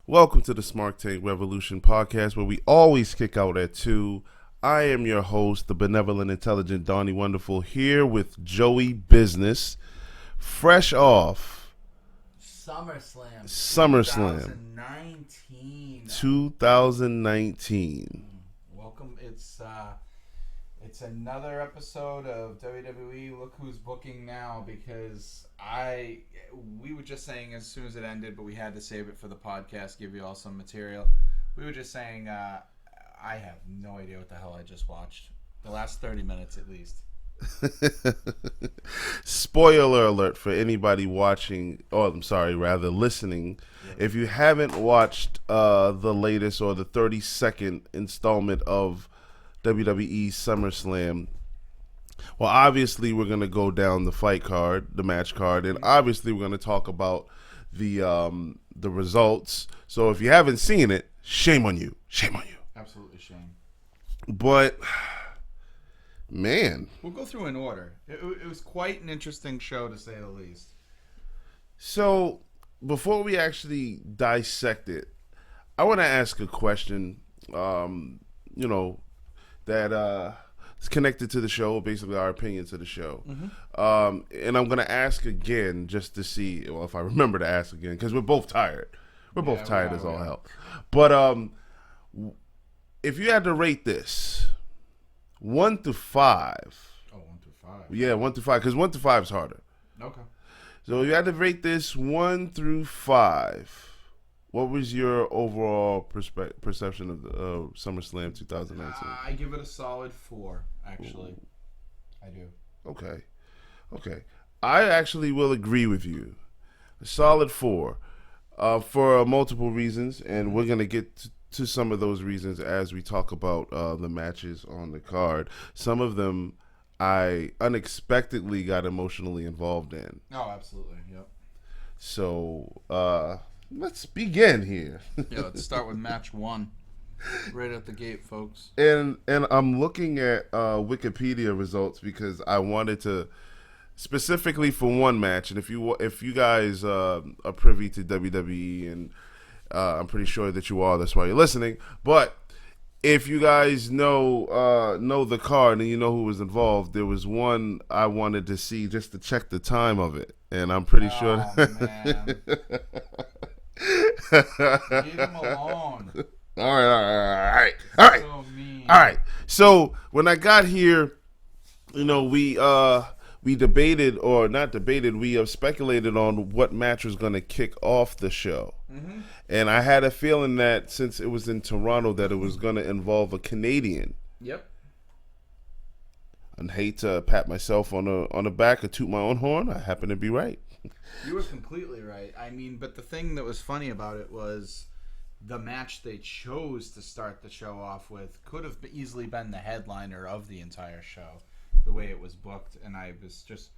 Welcome to the SmarkTank Revolution podcast, where we always kick out at 2. I am your host, the benevolent, intelligent Donnie Wonderful, here with Joey Business, fresh off Summerslam. Summerslam 2019. 2019. Welcome. It's another episode of WWE. Look who's booking now, because we were just saying as soon as it ended, but we had to save it for the podcast, give you all some material. We were just saying I have no idea what the hell I just watched. The last 30 minutes at least. Spoiler alert for anybody watching, or I'm sorry, rather listening. Yeah. If you haven't watched the latest or the 32nd installment of WWE SummerSlam, well, obviously we're going to go down the fight card, the match card, and obviously we're going to talk about the results. So if you haven't seen it, shame on you. Shame on you. Absolutely shame. But man, we'll go through in order. It was quite an interesting show, to say the least. So before we actually dissect it, I want to ask a question, that is connected to the show, basically our opinions of the show. Mm-hmm. And I'm going to ask again just to see, well, if I remember to ask again, because we're both tired. We're both tired as all hell. But if you had to rate this 1 to 5. Oh, 1 to 5. Yeah, 1 to 5, because 1 to 5 is harder. Okay. So you had to rate this 1 through 5. What was your overall perception of the SummerSlam 2019? I give it a solid 4, actually. Ooh. I do. Okay. I actually will agree with you. A solid 4 for multiple reasons, and we're going to get to some of those reasons as we talk about the matches on the card. Some of them I unexpectedly got emotionally involved in. Oh, absolutely. Yep. So, let's begin here. Yeah, let's start with match 1. Right at the gate, folks. And I'm looking at Wikipedia results because I wanted to specifically for one match. And if you guys are privy to WWE, and I'm pretty sure that you are, that's why you're listening. But if you guys know the card and you know who was involved, there was one I wanted to see just to check the time of it, and I'm pretty sure. Man. Leave him alone. All right. So mean. All right. So when I got here, we debated, or not debated, we have speculated on what match was going to kick off the show. Mm-hmm. And I had a feeling that since it was in Toronto, that it was going to involve a Canadian. Yep. And hate to pat myself on the back or toot my own horn. I happen to be right. You were completely right. I mean, but the thing that was funny about it was the match they chose to start the show off with could have easily been the headliner of the entire show, the way it was booked, and I was just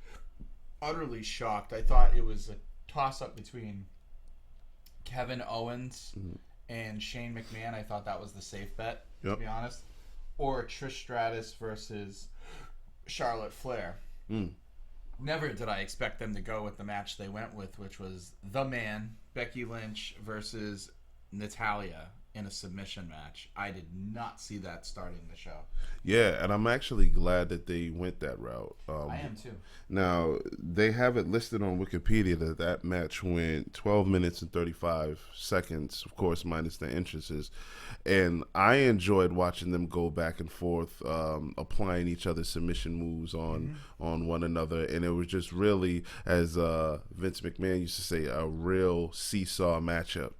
utterly shocked. I thought it was a toss-up between Kevin Owens and Shane McMahon. I thought that was the safe bet, to be honest. Or Trish Stratus versus Charlotte Flair. Never did I expect them to go with the match they went with, which was The Man, Becky Lynch versus Natalya in a submission match. I did not see that starting the show. Yeah, and I'm actually glad that they went that route. I am too. Now, they have it listed on Wikipedia that match went 12 minutes and 35 seconds, of course, minus the entrances. And I enjoyed watching them go back and forth, applying each other's submission moves on one another. And it was just really, as Vince McMahon used to say, a real seesaw matchup.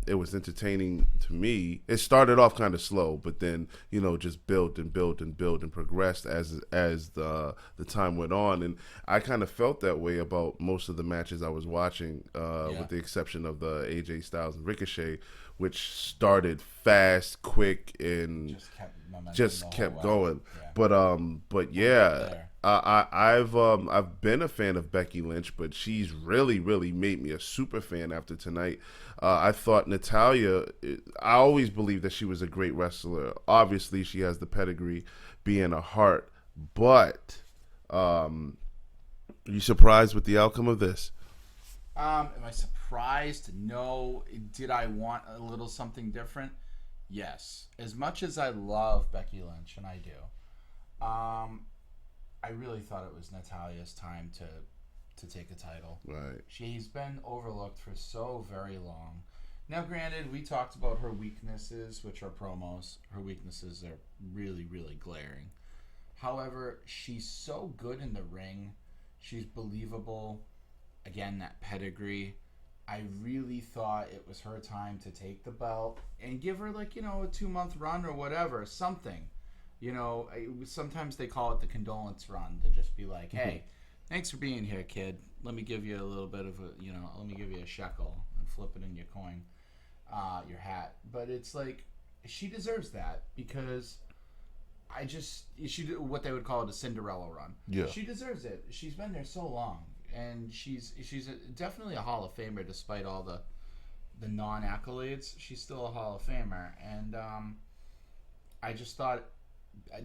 It was entertaining to me. It started off kind of slow, but then just built and progressed as the time went on. And I kind of felt that way about most of the matches I was watching, with the exception of the AJ Styles and Ricochet, which started fast, quick, and just kept going. Yeah. But yeah. I've been a fan of Becky Lynch, but she's really made me a super fan after tonight. I thought Natalya, I always believed that she was a great wrestler. Obviously, she has the pedigree, being a heart. But are you surprised with the outcome of this? Am I surprised? No. Did I want a little something different? Yes. As much as I love Becky Lynch, and I do, I really thought it was Natalia's time to take a title. Right. She's been overlooked for so very long. Now, granted, we talked about her weaknesses, which are promos. Her weaknesses are really, really glaring. However, she's so good in the ring. She's believable. Again, that pedigree. I really thought it was her time to take the belt and give her, like, a 2-month run or whatever, something. Sometimes they call it the condolence run, to just be like, hey, thanks for being here, kid. Let me give you a little bit of let me give you a shekel and flip it in your coin, your hat. But it's like, she deserves that because she did what they would call it a Cinderella run. Yeah. She deserves it. She's been there so long. And she's definitely a Hall of Famer despite all the non-accolades. She's still a Hall of Famer. And I just thought,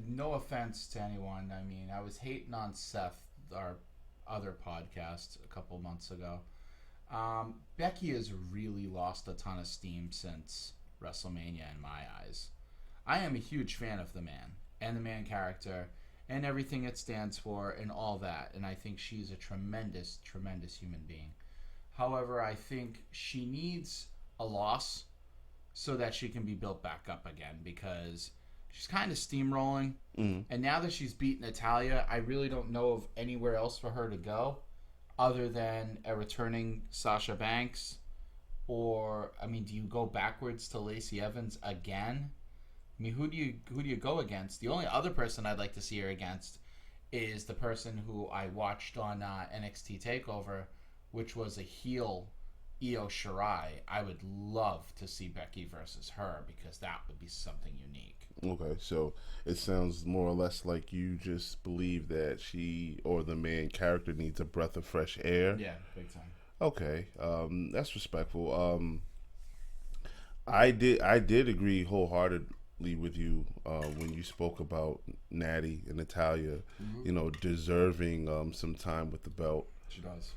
no offense to anyone, I mean, I was hating on Seth, our other podcast, a couple months ago. Becky has really lost a ton of steam since WrestleMania in my eyes. I am a huge fan of the man and the man character and everything it stands for and all that. And I think she's a tremendous, tremendous human being. However, I think she needs a loss so that she can be built back up again because she's kind of steamrolling. Mm. And now that she's beaten Natalya, I really don't know of anywhere else for her to go other than a returning Sasha Banks. Or, I mean, do you go backwards to Lacey Evans again? I mean, who do you go against? The only other person I'd like to see her against is the person who I watched on NXT TakeOver, which was a heel Io Shirai. I would love to see Becky versus her because that would be something unique. Okay, so it sounds more or less like you just believe that she or the main character needs a breath of fresh air. Yeah, big time. Okay, that's respectful. I did agree wholeheartedly with you when you spoke about Natty and Natalya, deserving some time with the belt. She does.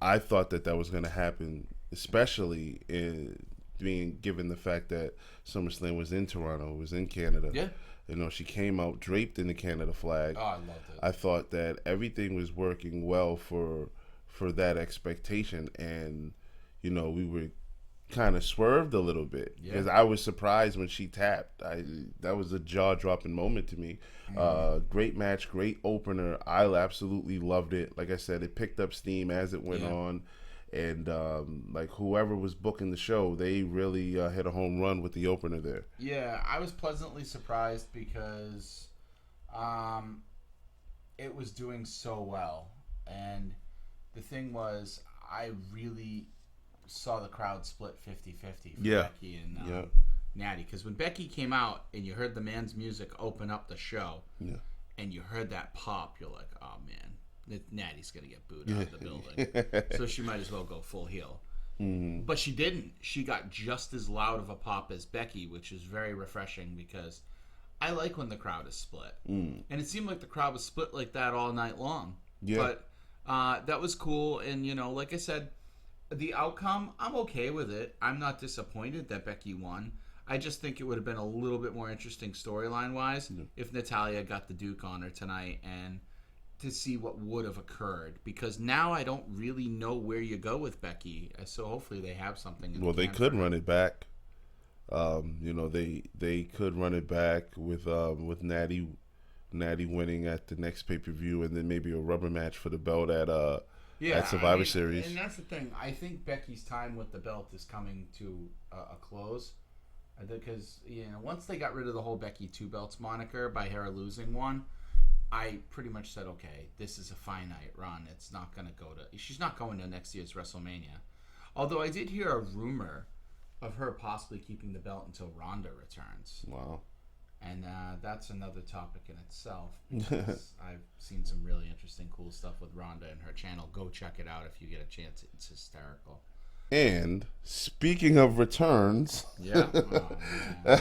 I thought that was going to happen, especially in being given the fact that SummerSlam was in Toronto, was in Canada. Yeah. She came out draped in the Canada flag. Oh, I loved it. I thought that everything was working well for that expectation, and we were kind of swerved a little bit because I was surprised when she tapped. That was a jaw-dropping moment to me. Great match, great opener. I absolutely loved it. Like I said, it picked up steam as it went on, and like whoever was booking the show, they really hit a home run with the opener there. Yeah, I was pleasantly surprised because it was doing so well, and the thing was, I really saw the crowd split 50-50 for Becky and Natty. Because when Becky came out and you heard the man's music open up the show, and you heard that pop, you're like, oh man, Natty's going to get booed out of the building. So she might as well go full heel. Mm-hmm. But she didn't. She got just as loud of a pop as Becky, which is very refreshing because I like when the crowd is split. And it seemed like the crowd was split like that all night long. Yeah. But that was cool. And, like I said, the outcome, I'm okay with it. I'm not disappointed that Becky won. I just think it would have been a little bit more interesting storyline-wise if Natalya got the Duke on her tonight and to see what would have occurred. Because now I don't really know where you go with Becky. So hopefully they have something. Well, they could run it back. They could run it back with Natty winning at the next pay-per-view and then maybe a rubber match for the belt at Survivor Series. And that's the thing. I think Becky's time with the belt is coming to a close. Because, once they got rid of the whole Becky 2 belts moniker by her losing one, I pretty much said, okay, this is a finite run. It's not going to go to... She's not going to next year's WrestleMania. Although I did hear a rumor of her possibly keeping the belt until Ronda returns. Wow. And that's another topic in itself because I've seen some really interesting, cool stuff with Ronda and her channel. Go check it out if you get a chance. It's hysterical. And speaking of returns, oh,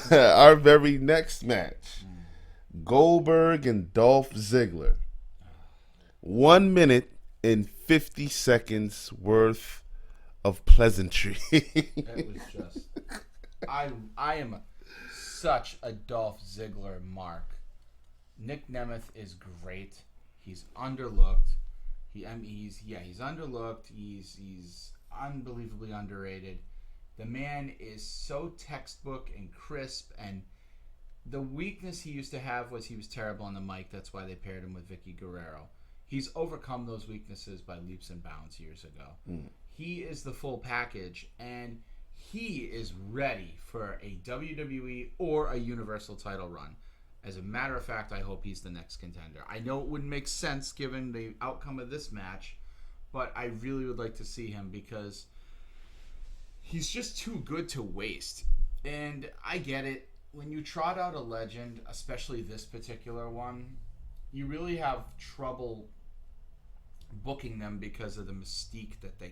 our very next match, Goldberg and Dolph Ziggler. 1 minute and 50 seconds worth of pleasantry. It was just, I am such a Dolph Ziggler mark. Nick Nemeth is great. He's underlooked. He's underlooked. He's unbelievably underrated. The man is so textbook and crisp, and the weakness he used to have was he was terrible on the mic. That's why they paired him with Vicky Guerrero. He's overcome those weaknesses by leaps and bounds years ago. He is the full package, and he is ready for a WWE or a Universal title run. As a matter of fact, I hope he's the next contender. I know it wouldn't make sense given the outcome of this match, but I really would like to see him because he's just too good to waste. And I get it. When you trot out a legend, especially this particular one, you really have trouble booking them because of the mystique that they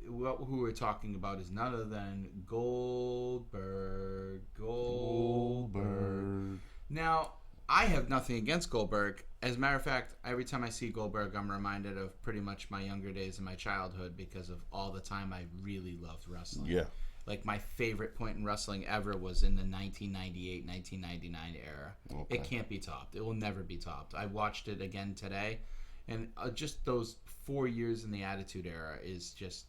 who we're talking about is none other than Goldberg. Now, I have nothing against Goldberg. As a matter of fact, every time I see Goldberg, I'm reminded of pretty much my younger days in my childhood because of all the time I really loved wrestling. Yeah. Like, my favorite point in wrestling ever was in the 1998, 1999 era. Okay. It can't be topped. It will never be topped. I watched it again today, and just those 4 years in the Attitude Era is just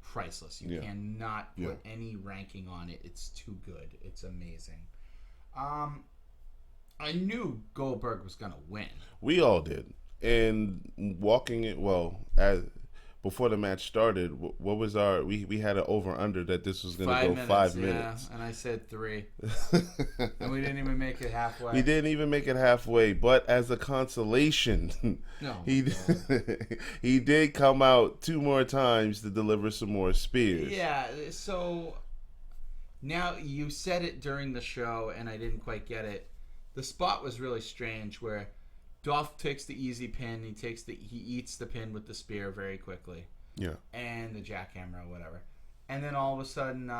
priceless. You cannot put any ranking on it. It's too good. It's amazing. I knew Goldberg was going to win. We all did. And walking it, before the match started, what was our... We had an over-under that this was going to go 5 minutes. Yeah, and I said 3. And we didn't even make it halfway. We didn't even make it halfway, but as a consolation, he did come out 2 more times to deliver some more spears. Yeah, so now you said it during the show, and I didn't quite get it. The spot was really strange where Dolph takes the easy pin. He eats the pin with the spear very quickly. Yeah. And the jackhammer or whatever. And then all of a sudden,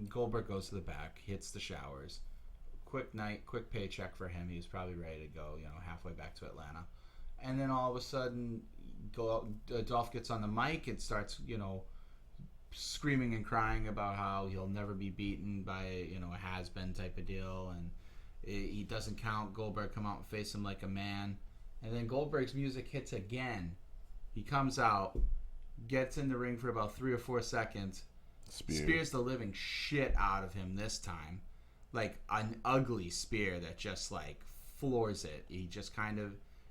Goldberg goes to the back, hits the showers. Quick night, quick paycheck for him. He was probably ready to go, halfway back to Atlanta. And then all of a sudden, Dolph gets on the mic and starts, screaming and crying about how he'll never be beaten by, a has-been type of deal. And he doesn't count. Goldberg come out and face him like a man. And then Goldberg's music hits again. He comes out, gets in the ring for about 3 or 4 seconds, spears the living shit out of him this time. Like an ugly spear that just like floors it. He just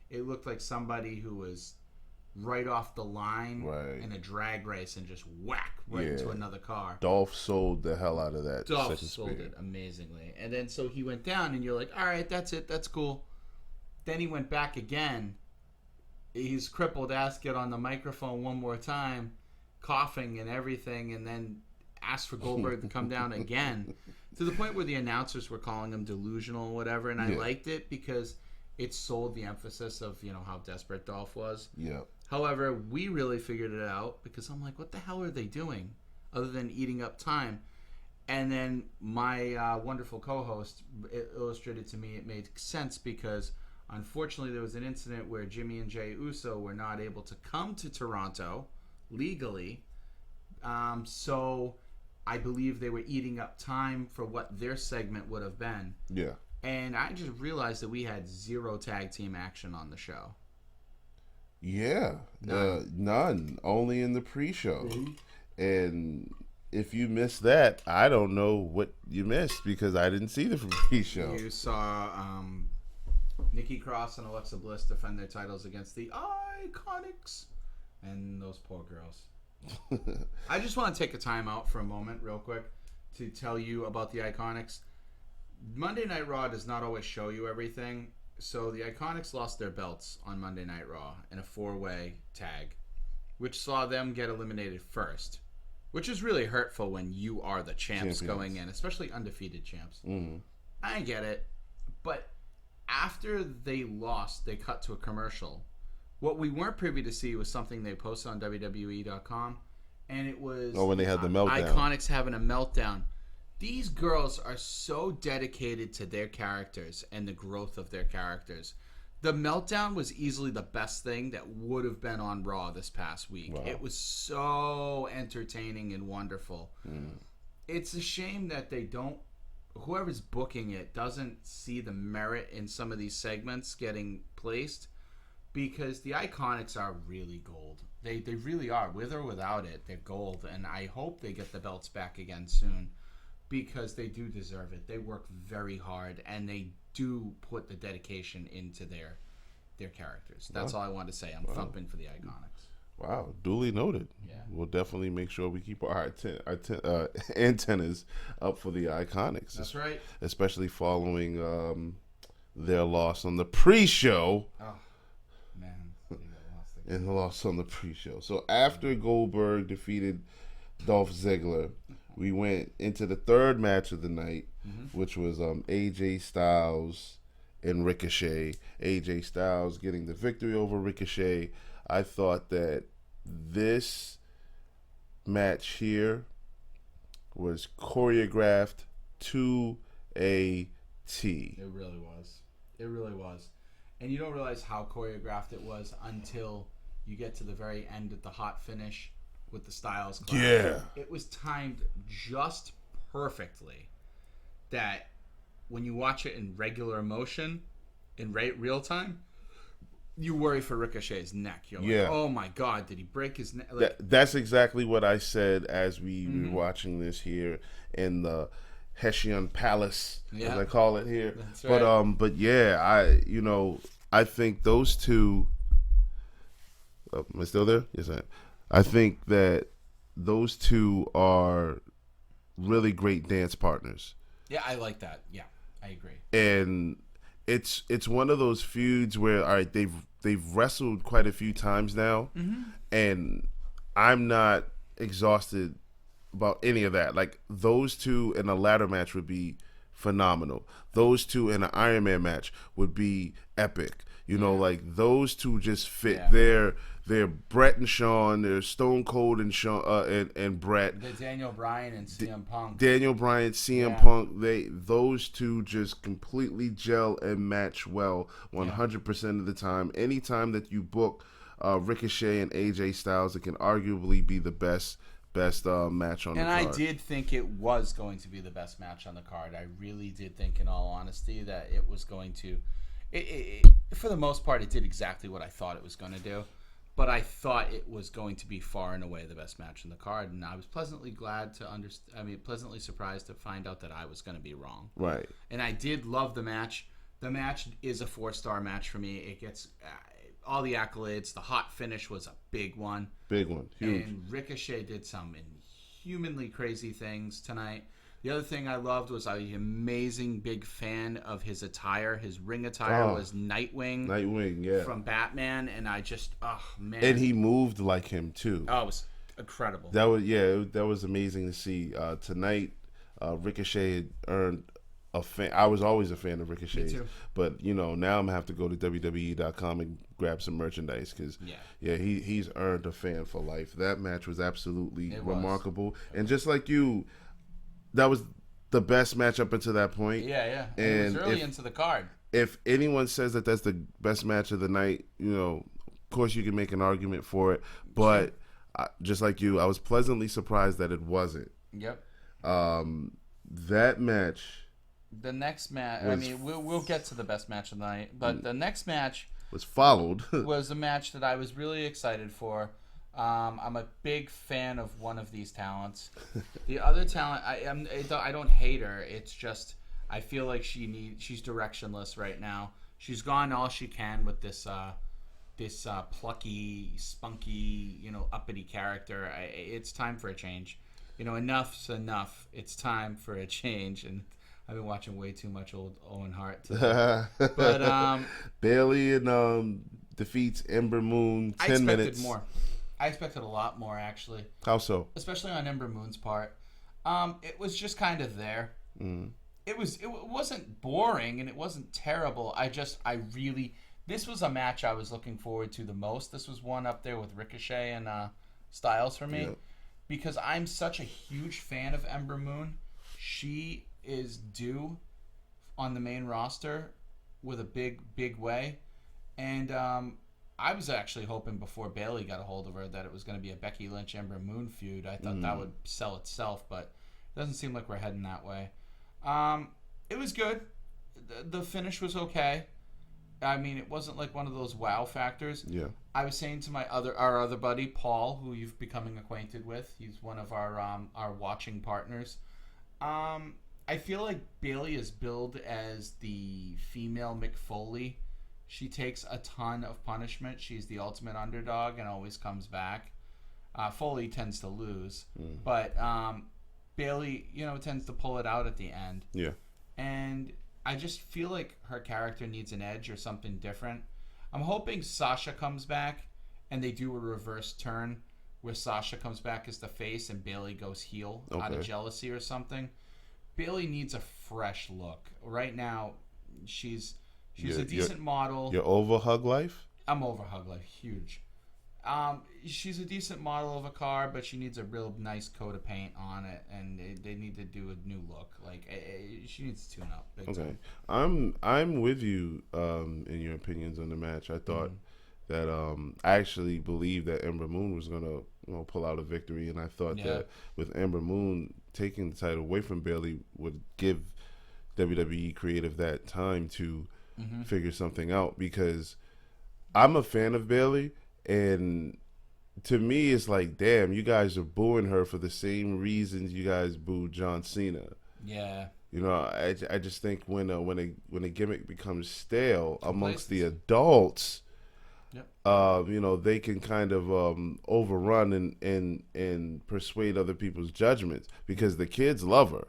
it looked like somebody who was right off the line in a drag race and just whack into another car. Dolph sold the hell out of that. Dolph sold it amazingly. And then so he went down and you're like, all right, that's it. That's cool. Then he went back again. His crippled ass get on the microphone one more time, coughing and everything, and then asked for Goldberg to come down again, to the point where the announcers were calling him delusional or whatever. And I liked it because it sold the emphasis of, how desperate Dolph was. Yeah. However, we really figured it out because I'm like, what the hell are they doing other than eating up time? And then my wonderful co-host illustrated to me it made sense because unfortunately there was an incident where Jimmy and Jey Uso were not able to come to Toronto legally. So I believe they were eating up time for what their segment would have been. Yeah. And I just realized that we had 0 tag team action on the show. Yeah. None. Only in the pre-show. Mm-hmm. And if you missed that, I don't know what you missed because I didn't see the pre-show. You saw Nikki Cross and Alexa Bliss defend their titles against the Iconics and those poor girls. I just want to take a time out for a moment real quick to tell you about the Iconics. Monday Night Raw does not always show you everything. So the Iconics lost their belts on Monday Night Raw in a 4-way tag, which saw them get eliminated first, which is really hurtful when you are the champs going in, especially undefeated champs. Mm-hmm. I get it. But after they lost, they cut to a commercial. What we weren't privy to see was something they posted on WWE.com, and it was when they had the meltdown. Iconics having a meltdown. These girls are so dedicated to their characters and the growth of their characters. The meltdown was easily the best thing that would have been on Raw this past week. Wow. It was so entertaining and wonderful. It's a shame that whoever's booking it doesn't see the merit in some of these segments getting placed, because the Iconics are really gold. They really are. With or without it, they're gold, and I hope they get the belts back again soon, because they do deserve it. They work very hard, and they do put the dedication into their characters. That's all I want to say. I'm thumping for the Iconics. Wow, duly noted. Yeah. We'll definitely make sure we keep our antennas up for the Iconics. That's right. Especially following their loss on the pre-show. Oh, man. And the loss on the pre-show. So after Goldberg defeated Dolph Ziggler, we went into the third match of the night, which was AJ Styles and Ricochet. AJ Styles getting the victory over Ricochet. I thought that this match here was choreographed to a T. It really was. It really was. And you don't realize how choreographed it was until you get to the very end at the hot finish with the Styles clash. Yeah. It was timed just perfectly that when you watch it in regular motion, in real time, you worry for Ricochet's neck. You're like, oh my God, did he break his neck? Like, That's exactly what I said as we were watching this here in the Hessian Palace, as I call it here. That's right. But yeah, I think those two. Am I still there? Yes, I am. I think that those two are really great dance partners. Yeah, I like that. Yeah, I agree. And it's one of those feuds where, all right, they've wrestled quite a few times now, and I'm not exhausted about any of that. Like, those two in a ladder match would be phenomenal. Those two in an Iron Man match would be epic. Like, those two just fit. They're Brett and Shawn. They're Stone Cold and Shawn and Brett. The Daniel Bryan and CM Punk. Daniel Bryan, CM Punk. Those two just completely gel and match well 100% of the time. Anytime that you book Ricochet and AJ Styles, it can arguably be the best match on the card. And I did think it was going to be the best match on the card. I really did think, in all honesty, that it was going to. For the most part, it did exactly what I thought it was going to do. But I thought it was going to be far and away the best match on the card, and I was pleasantly pleasantly surprised to find out that I was going to be wrong. Right. And I did love the match. The match is a 4-star match for me. It gets all the accolades. The hot finish was a big one. Big one. Huge. And Ricochet did some inhumanly crazy things tonight. The other thing I loved was I was an amazing big fan of his attire. His ring attire was Nightwing. Nightwing, yeah. From Batman, and I just, man. And he moved like him, too. Oh, it was incredible. That was amazing to see. Tonight, Ricochet had earned a fan. I was always a fan of Ricochet. Me too. But, now I'm going to have to go to WWE.com and grab some merchandise because, he's earned a fan for life. That match was absolutely remarkable. And just like you, that was the best match up until that point. Yeah. And it was early into the card. If anyone says that that's the best match of the night, of course you can make an argument for it. But just like you, I was pleasantly surprised that it wasn't. Yep. That match. The next match. We'll get to the best match of the night, but the next match was followed. was a match that I was really excited for. I'm a big fan of one of these talents. The other talent, I don't hate her. It's just I feel like she's directionless right now. She's gone all she can with this plucky, spunky, uppity character. It's time for a change. Enough's enough. It's time for a change. And I've been watching way too much old Owen Hart today. But Bailey and defeats Ember Moon 10 minutes. More. I expected a lot more, actually. How so? Especially on Ember Moon's part. It was just kind of there. It wasn't boring and it wasn't terrible. This was a match I was looking forward to the most. This was one up there with Ricochet and Styles for me, because I'm such a huge fan of Ember Moon. She is due on the main roster with a big way. And I was actually hoping before Bayley got a hold of her that it was going to be a Becky Lynch Ember Moon feud. I thought that would sell itself, but it doesn't seem like we're heading that way. It was good. The finish was okay. I mean, it wasn't like one of those wow factors. Yeah. I was saying to our other buddy Paul, who you've becoming acquainted with. He's one of our watching partners. I feel like Bayley is billed as the female Mick Foley. She takes a ton of punishment. She's the ultimate underdog and always comes back. Foley tends to lose, but Bayley, tends to pull it out at the end. Yeah. And I just feel like her character needs an edge or something different. I'm hoping Sasha comes back and they do a reverse turn where Sasha comes back as the face and Bayley goes heel out of jealousy or something. Bayley needs a fresh look. Right now, she's a decent model. You're over Hug Life? I'm over Hug Life. Huge. She's a decent model of a car, but she needs a real nice coat of paint on it, and they need to do a new look. Like she needs to tune up. Big time. I'm with you in your opinions on the match. I thought that I actually believed that Ember Moon was gonna pull out a victory, and I thought that with Ember Moon taking the title away from Bayley would give WWE Creative that time to figure something out, because I'm a fan of Bayley. And to me, it's like, damn, you guys are booing her for the same reasons you guys booed John Cena. Yeah. I just think when a gimmick becomes stale amongst the adults, they can kind of overrun and persuade other people's judgments, because the kids love her.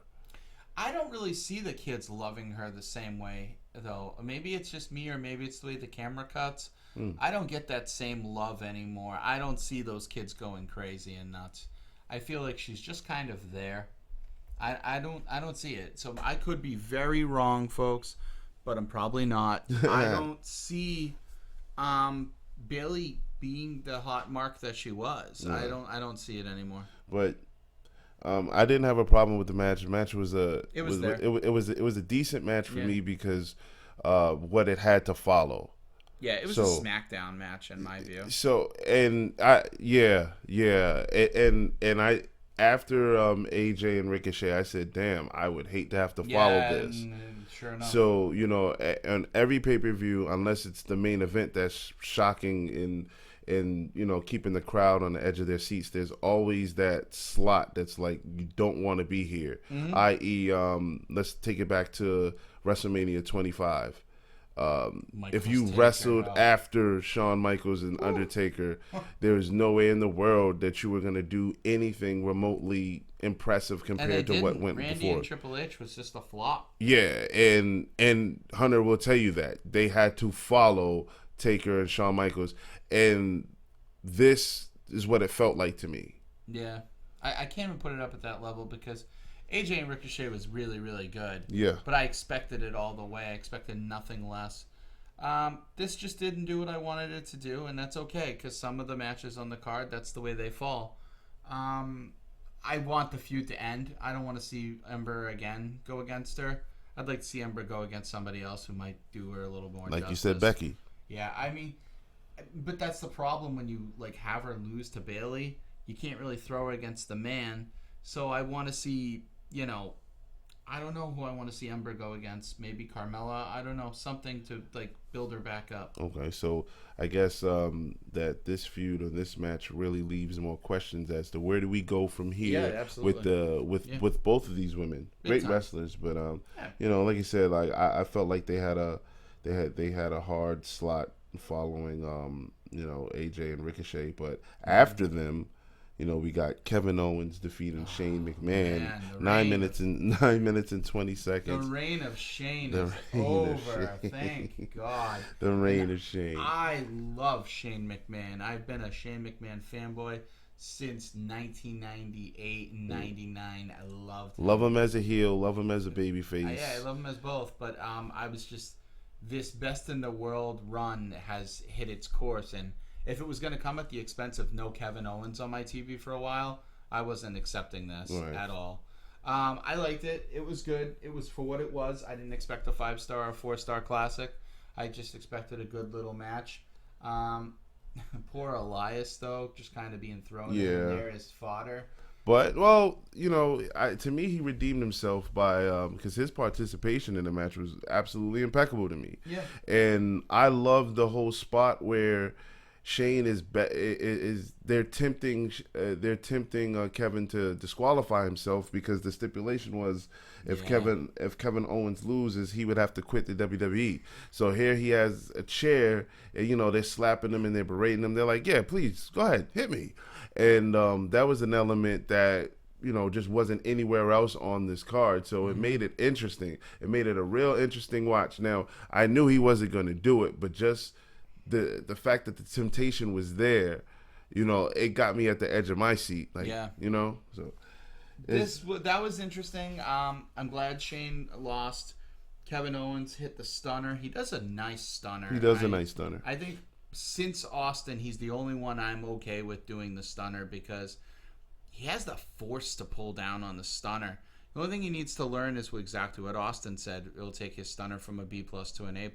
I don't really see the kids loving her the same way, though. Maybe it's just me, or maybe it's the way the camera cuts. I don't get that same love anymore. I don't see those kids going crazy and nuts. I feel like she's just kind of there. I don't see it. So I could be very wrong, folks, but I'm probably not. I don't see Bayley being the hot mark that she was. Yeah. I don't see it anymore. But I didn't have a problem with the match. The match was it was a decent match for me because what it had to follow. Yeah, it was a SmackDown match in my view. So and I and I after AJ and Ricochet, I said, damn, I would hate to have to follow this. Sure enough. So on every pay-per-view, unless it's the main event that's shocking and keeping the crowd on the edge of their seats, there's always that slot that's like, you don't want to be here. I.e., let's take it back to WrestleMania 25. If you wrestled after Shawn Michaels and Undertaker, there is no way in the world that you were going to do anything remotely impressive compared to what went Randy before. And Triple H was just a flop. Yeah, and Hunter will tell you that they had to follow Taker and Shawn Michaels, and this is what it felt like to me. Yeah, I can't even put it up at that level because AJ and Ricochet was really, really good. Yeah. But I expected it all the way. I expected nothing less. This just didn't do what I wanted it to do, and that's okay, because some of the matches on the card, that's the way they fall. I want the feud to end. I don't want to see Ember again go against her. I'd like to see Ember go against somebody else who might do her a little more like justice. You said, Becky. Yeah, I mean, but that's the problem when you have her lose to Bayley. You can't really throw her against the man. So I want to see... I don't know who I want to see Ember go against. Maybe Carmella. I don't know. Something to build her back up. Okay, so I guess that this feud or this match really leaves more questions as to where do we go from here. Yeah, absolutely. with both of these women, great wrestlers. But like you said, I felt like they had a hard slot following AJ and Ricochet, but after them. We got Kevin Owens defeating Shane McMahon. 9 minutes and 20 seconds. The reign of Shane is over. Thank God. The reign of Shane. I love Shane McMahon. I've been a Shane McMahon fanboy since 1998 and 99. I loved him. Love him as a heel. Love him as a babyface. Yeah, I love him as both. But I was just, this best in the world run has hit its course, and if it was going to come at the expense of no Kevin Owens on my TV for a while, I wasn't accepting this at all. I liked it. It was good. It was for what it was. I didn't expect a 5-star or 4-star classic. I just expected a good little match. Poor Elias, though, just kind of being thrown in there as fodder. But, well, to me, he redeemed himself by because his participation in the match was absolutely impeccable to me. Yeah. And I love the whole spot where Shane is they're tempting Kevin to disqualify himself, because the stipulation was if Kevin Owens loses, he would have to quit the WWE. So here he has a chair, and they're slapping him and they're berating him. They're like, yeah, please go ahead, hit me. And that was an element that just wasn't anywhere else on this card. So it made it interesting. It made it a real interesting watch. Now, I knew he wasn't going to do it, but just the fact that the temptation was there, it got me at the edge of my seat. Like, so that was interesting. I'm glad Shane lost. Kevin Owens hit the stunner. He does a nice stunner. A nice stunner. I think since Austin, he's the only one I'm okay with doing the stunner, because he has the force to pull down on the stunner. The only thing he needs to learn is exactly what Austin said. It'll take his stunner from a B+ to an A+,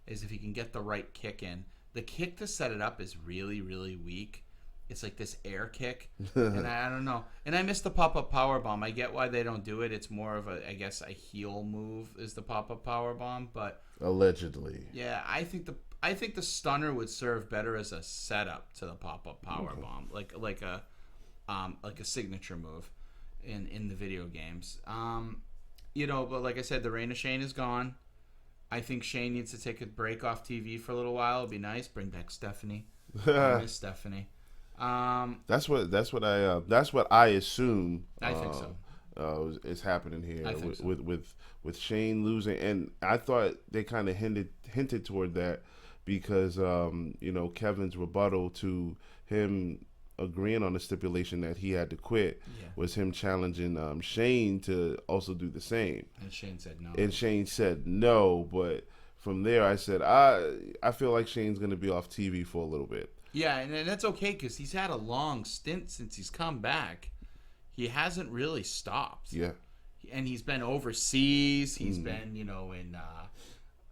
is if he can get the right kick in. The kick to set it up is really, really weak. It's like this air kick, and I don't know. And I missed the pop-up powerbomb. I get why they don't do it. It's more of a heel move is the pop-up powerbomb, but allegedly. Yeah, I think the stunner would serve better as a setup to the pop-up powerbomb, like a signature move in the video games. But like I said, the reign of Shane is gone. I think Shane needs to take a break off TV for a little while. It'd be nice. Bring back Stephanie. I miss Stephanie. That's what I assume. I think so. Is happening here so. with Shane losing, and I thought they kind of hinted toward that, because Kevin's rebuttal to him agreeing on the stipulation that he had to quit was him challenging Shane to also do the same. And Shane said no. But from there, I said I feel like Shane's going to be off TV for a little bit. Yeah, and that's okay, because he's had a long stint since he's come back. He hasn't really stopped. Yeah. And he's been overseas. He's been, in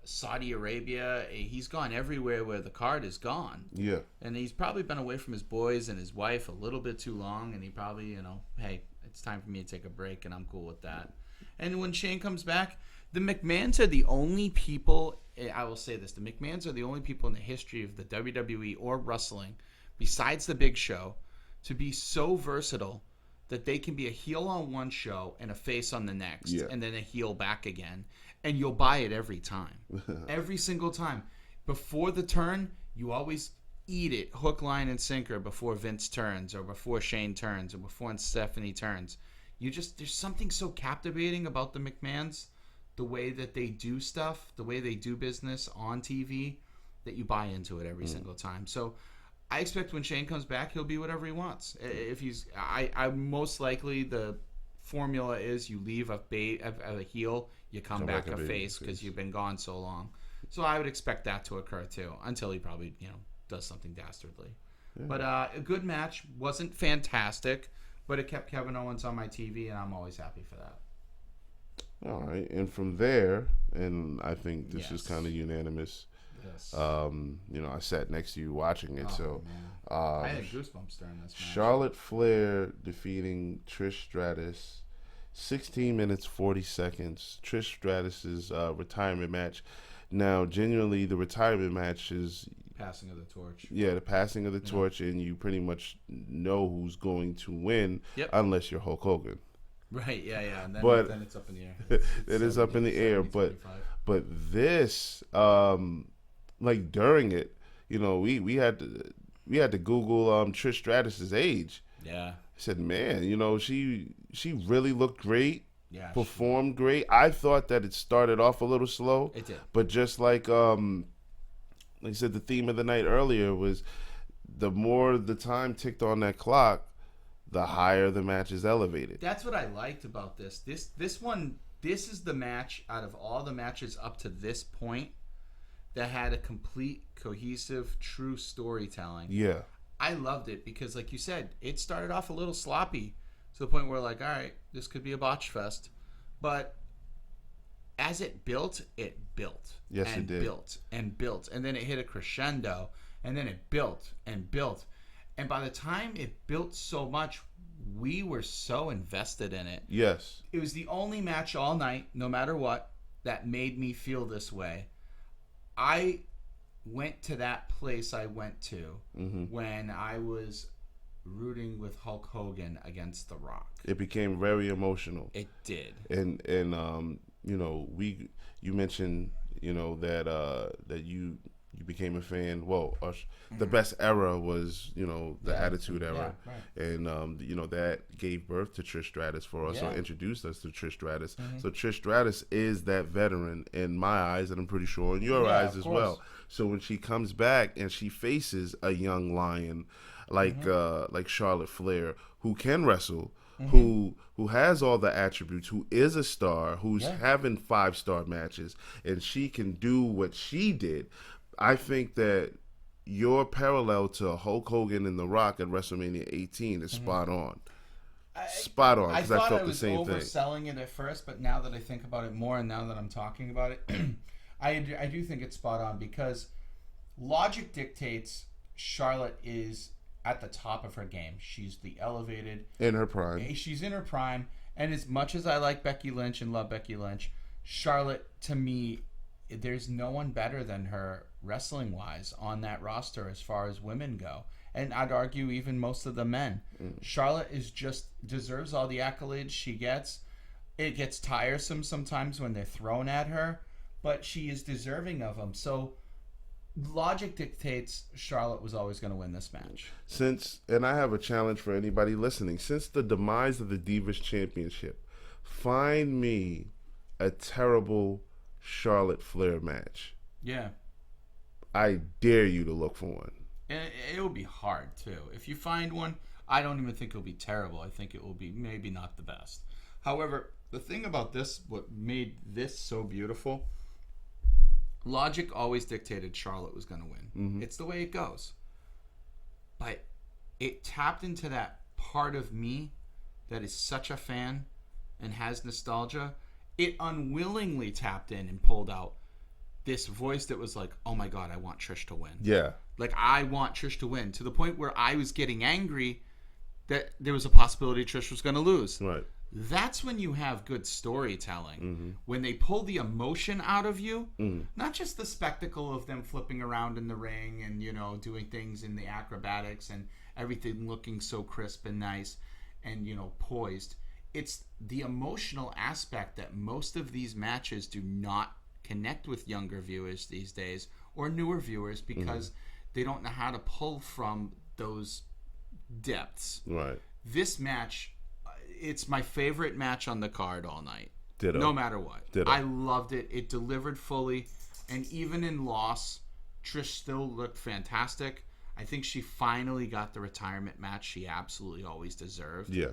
Saudi Arabia. He's gone everywhere where the card is gone. Yeah. And he's probably been away from his boys and his wife a little bit too long, and he probably, hey, it's time for me to take a break, and I'm cool with that. And when Shane comes back, the McMahons are the only people, I will say this, the McMahons are the only people in the history of the WWE or wrestling, besides the Big Show, to be so versatile that they can be a heel on one show and a face on the next, and then a heel back again. And you'll buy it every time. Every single time. Before the turn, you always eat it hook, line, and sinker before Vince turns, or before Shane turns, or before Stephanie turns. There's something so captivating about the McMahons, the way that they do stuff, the way they do business on TV, that you buy into it every single time. So I expect when Shane comes back, he'll be whatever he wants. If I most likely the formula is you leave a heel, you come back a face, because you've been gone so long. So I would expect that to occur too, until he probably does something dastardly. Yeah. But a good match, wasn't fantastic, but it kept Kevin Owens on my TV, and I'm always happy for that. All right, and from there, and I think this is kind of unanimous. Yes. I sat next to you watching it, I had goosebumps during this match. Charlotte Flair defeating Trish Stratus, 16 minutes 40 seconds. Trish Stratus's retirement match. Now, genuinely, the retirement match is passing of the torch. Yeah, the passing of the torch, and you pretty much know who's going to win, unless you're Hulk Hogan. Right, yeah. And then it's up in the air. It is up in the air, but this, during it, we had to Google Trish Stratus's age. Yeah. I said, man, she really looked great. Yeah. Performed great. I thought that it started off a little slow. It did. But just like I said, the theme of the night earlier was the more the time ticked on that clock, the higher the match is elevated. That's what I liked about this. This is the match out of all the matches up to this point that had a complete, cohesive, true storytelling. Yeah. I loved it because, like you said, it started off a little sloppy to the point where, all right, this could be a botch fest. But as it built, Yes, and it did. built and built, and then it hit a crescendo, and then it built and built, and by the time it built so much, we were so invested in it. Yes. It was the only match all night, no matter what, that made me feel this way. I went to that place I went to when I was rooting with Hulk Hogan against The Rock. It became very emotional. It did. And you know, you mentioned, you know, that you became a fan. Well, the best era was, you know, the Attitude Era. Yeah, right. And you know, that gave birth to Trish Stratus for us, or introduced us to Trish Stratus. So Trish Stratus is that veteran in my eyes, and I'm pretty sure in your eyes as well. So when she comes back and she faces a young lion like Charlotte Flair, who can wrestle, who has all the attributes, who is a star, who's having 5-star matches, and she can do what she did, I think that your parallel to Hulk Hogan and The Rock at WrestleMania 18 is spot on. Spot on, because I felt the same thing. I thought I was overselling it at first, but now that I think about it more, and now that I'm talking about it, I do think it's spot on, because logic dictates Charlotte is at the top of her game. She's the elevated. In her prime. She's in her prime, and as much as I like Becky Lynch and love Becky Lynch, Charlotte, to me, there's no one better than her wrestling-wise on that roster as far as women go. And I'd argue even most of the men. Charlotte is just deserves all the accolades she gets. It gets tiresome sometimes when they're thrown at her, but she is deserving of them. So logic dictates Charlotte was always going to win this match. And I have a challenge for anybody listening. Since the demise of the Divas Championship, find me a terrible Charlotte Flair match. Yeah. I dare you to look for one. And it will be hard, too. If you find one, I don't even think it'll be terrible. I think it will be maybe not the best. However, the thing about this, what made this so beautiful, logic always dictated Charlotte was going to win. It's the way it goes. But it tapped into that part of me that is such a fan and has nostalgia. It unwillingly tapped in and pulled out this voice that was like, oh my God, I want Trish to win. Yeah. Like, I want Trish to win, to the point where I was getting angry that there was a possibility Trish was going to lose. Right. That's when you have good storytelling. When they pull the emotion out of you, not just the spectacle of them flipping around in the ring and, you know, doing things in the acrobatics and everything looking so crisp and nice and, you know, poised. It's the emotional aspect that most of these matches do not connect with younger viewers these days, or newer viewers, because they don't know how to pull from those depths. Right. This match, it's my favorite match on the card all night. Ditto. No matter what. Ditto. I loved it. It delivered fully. And even in loss, Trish still looked fantastic. I think she finally got the retirement match she absolutely always deserved. Yeah.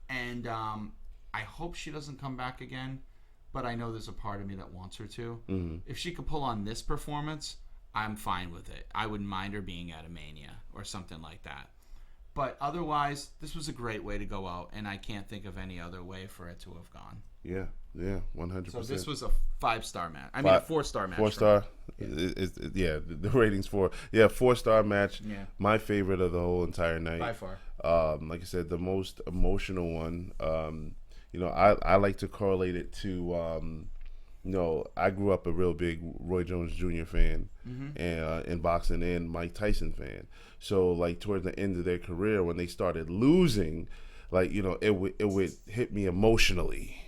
And I hope she doesn't come back again, but I know there's a part of me that wants her to. If she could pull on this performance, I'm fine with it. I wouldn't mind her being at a Mania or something like that. But otherwise, this was a great way to go out, and I can't think of any other way for it to have gone. Yeah, 100%. So this was a 5-star match. I mean, a 4-star match. 4-star? Yeah, the ratings for... Yeah, 4-star match. Yeah. My favorite of the whole entire night. By far. Like I said, the most emotional one. You know, I like to correlate it to... you know, I grew up a real big Roy Jones Jr. fan, and in boxing, and Mike Tyson fan. So, like, towards the end of their career, when they started losing, like, you know, it would hit me emotionally.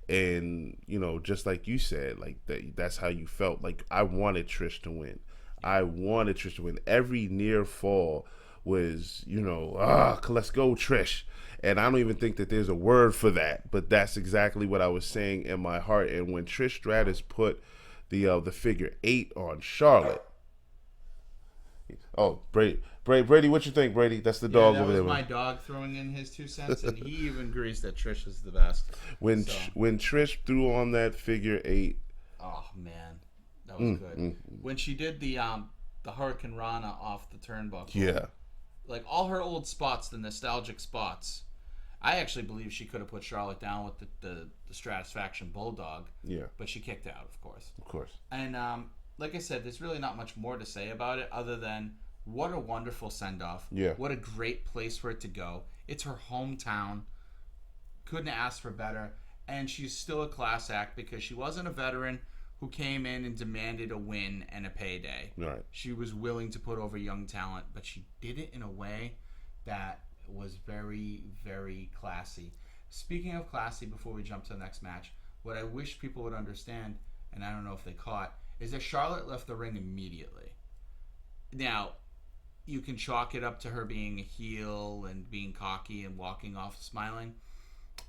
And, you know, just like you said, like, that's how you felt. Like, I wanted Trish to win. I wanted Trish to win. Every near fall was, you know, let's go, Trish. And I don't even think that there's a word for that, but that's exactly what I was saying in my heart. And when Trish Stratus put the figure 8 on Charlotte, Brady, what you think, Brady? That's the dog over there. That was my dog throwing in his 2 cents, and he even agrees that Trish is the best. When Trish threw on that figure 8, oh man, that was good. When she did the Hurricane Rana off the turnbuckle, yeah, like all her old spots, the nostalgic spots. I actually believe she could have put Charlotte down with the Stratisfaction Bulldog. Yeah. But she kicked out, of course. Of course. And like I said, there's really not much more to say about it other than what a wonderful send-off. Yeah. What a great place for it to go. It's her hometown. Couldn't ask for better. And she's still a class act because she wasn't a veteran who came in and demanded a win and a payday. Right. She was willing to put over young talent, but she did it in a way that was very, very classy. Speaking of classy, before we jump to the next match, what I wish people would understand, and I don't know if they caught, is that Charlotte left the ring immediately. Now, you can chalk it up to her being a heel and being cocky and walking off smiling.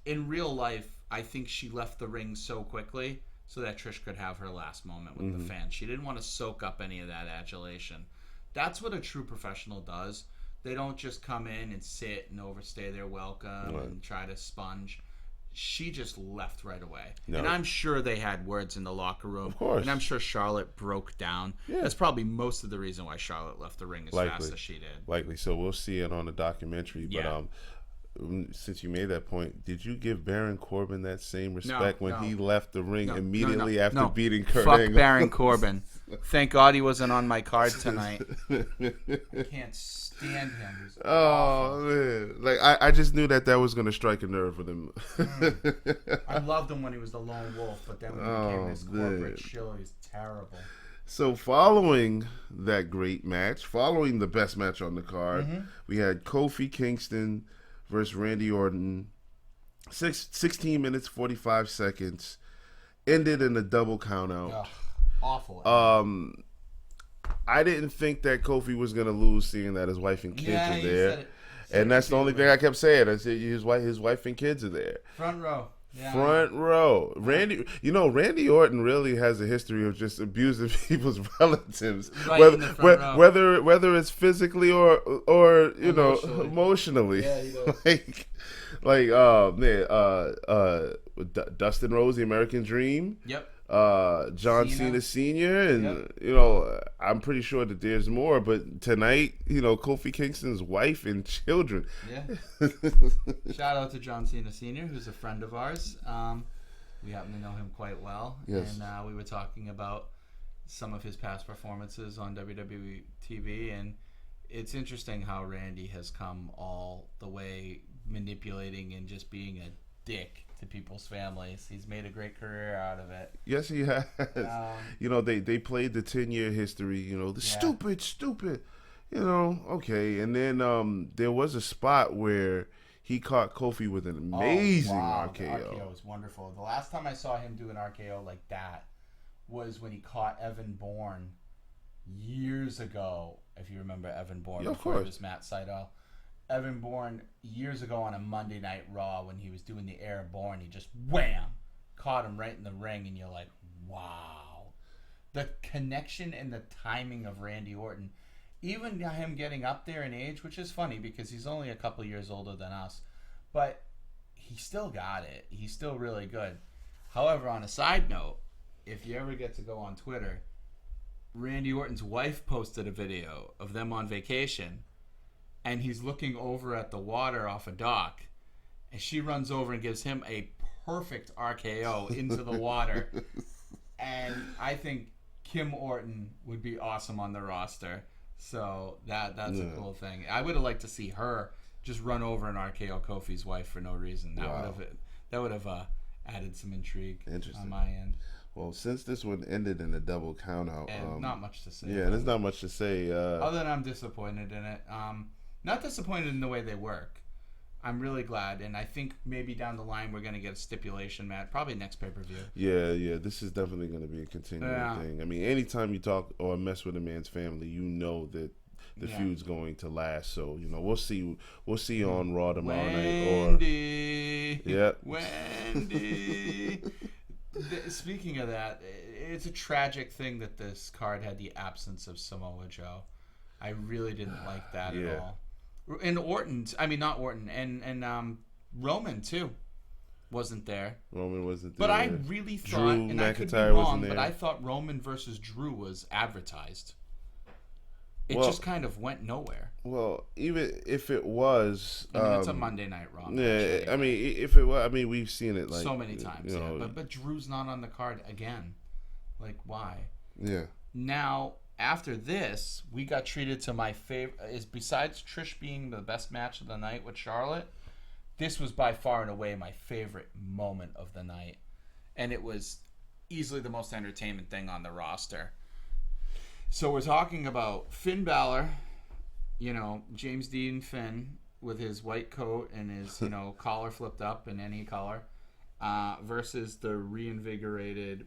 In real life, I think she left the ring so quickly so that Trish could have her last moment with the fans. She didn't want to soak up any of that adulation. That's what a true professional does. They don't just come in and sit and overstay their welcome and try to sponge. She just left right away. No. And I'm sure they had words in the locker room. Of course. And I'm sure Charlotte broke down. Yeah. That's probably most of the reason why Charlotte left the ring as fast as she did. Likely. So we'll see it on the documentary. But since you made that point, did you give Baron Corbin that same respect when he left the ring immediately after beating Kurt Angle? Fuck Baron Corbin. Thank God he wasn't on my card tonight. I can't stand him. He's awful. Man. Like, I just knew that was going to strike a nerve with him. I loved him when he was the lone wolf, but then when he became this corporate shill, he's terrible. So following that great match, following the best match on the card, we had Kofi Kingston versus Randy Orton. 16 minutes, 45 seconds. Ended in a double countout. Ugh, awful. I didn't think that Kofi was going to lose, seeing that his wife and kids are there. And that's the only thing I kept saying. I said his wife and kids are there. Front row. Yeah. Front row. Randy Orton really has a history of just abusing people's relatives, whether it's physically or emotionally. Yeah, you know. Dustin Rhodes, the American Dream. Yep. John Cena Sr. and I'm pretty sure that there's more, but tonight, Kofi Kingston's wife and children. Yeah. Shout out to John Cena Sr., who's a friend of ours. We happen to know him quite well. Yes. And we were talking about some of his past performances on WWE TV, and it's interesting how Randy has come all the way manipulating and just being a dick to people's families. He's made a great career out of it. Yes, he has. They played the 10-year history, stupid, okay. And then there was a spot where he caught Kofi with an amazing RKO. The RKO was wonderful. The last time I saw him do an RKO like that was when he caught Evan Bourne years ago, if you remember Evan Bourne. Before it was Matt Sydal. Evan Bourne years ago on a Monday Night Raw when he was doing the airborne, he just wham, caught him right in the ring, and you're like, wow. The connection and the timing of Randy Orton, even him getting up there in age, which is funny because he's only a couple years older than us, but he still got it. He's still really good. However, on a side note, if you ever get to go on Twitter, Randy Orton's wife posted a video of them on vacation, and he's looking over at the water off a dock, and she runs over and gives him a perfect RKO into the water. And I think Kim Orton would be awesome on the roster. So that's a cool thing. I would have liked to see her just run over and RKO Kofi's wife for no reason. That would have added some intrigue on my end. Well, since this one ended in a double countout, and not much to say. Yeah, there's not much to say. Other than I'm disappointed in it. Not disappointed in the way they work. I'm really glad, and I think maybe down the line we're going to get a stipulation match, probably next pay-per-view. Yeah, this is definitely going to be a continuing thing. I mean, anytime you talk or mess with a man's family, you know that the feud's going to last. So, we'll see on Raw tomorrow night. Wendy. Speaking of that, it's a tragic thing that this card had the absence of Samoa Joe. I really didn't like that at all. And not Orton, and Roman too wasn't there. Roman wasn't But there. I really thought, I could be wrong, but I thought Roman versus Drew was advertised. It just kind of went nowhere. Well, even if it was, I mean, it's a Monday Night Raw match. Yeah, I mean, if it was, I mean, we've seen it like so many times. you know, but Drew's not on the card again. Like, why? Yeah. Now, after this, we got treated to my favorite. Is besides Trish being the best match of the night with Charlotte, this was by far and away my favorite moment of the night, and it was easily the most entertainment thing on the roster. So we're talking about Finn Balor, James Dean Finn with his white coat and his collar flipped up in any color, versus the reinvigorated,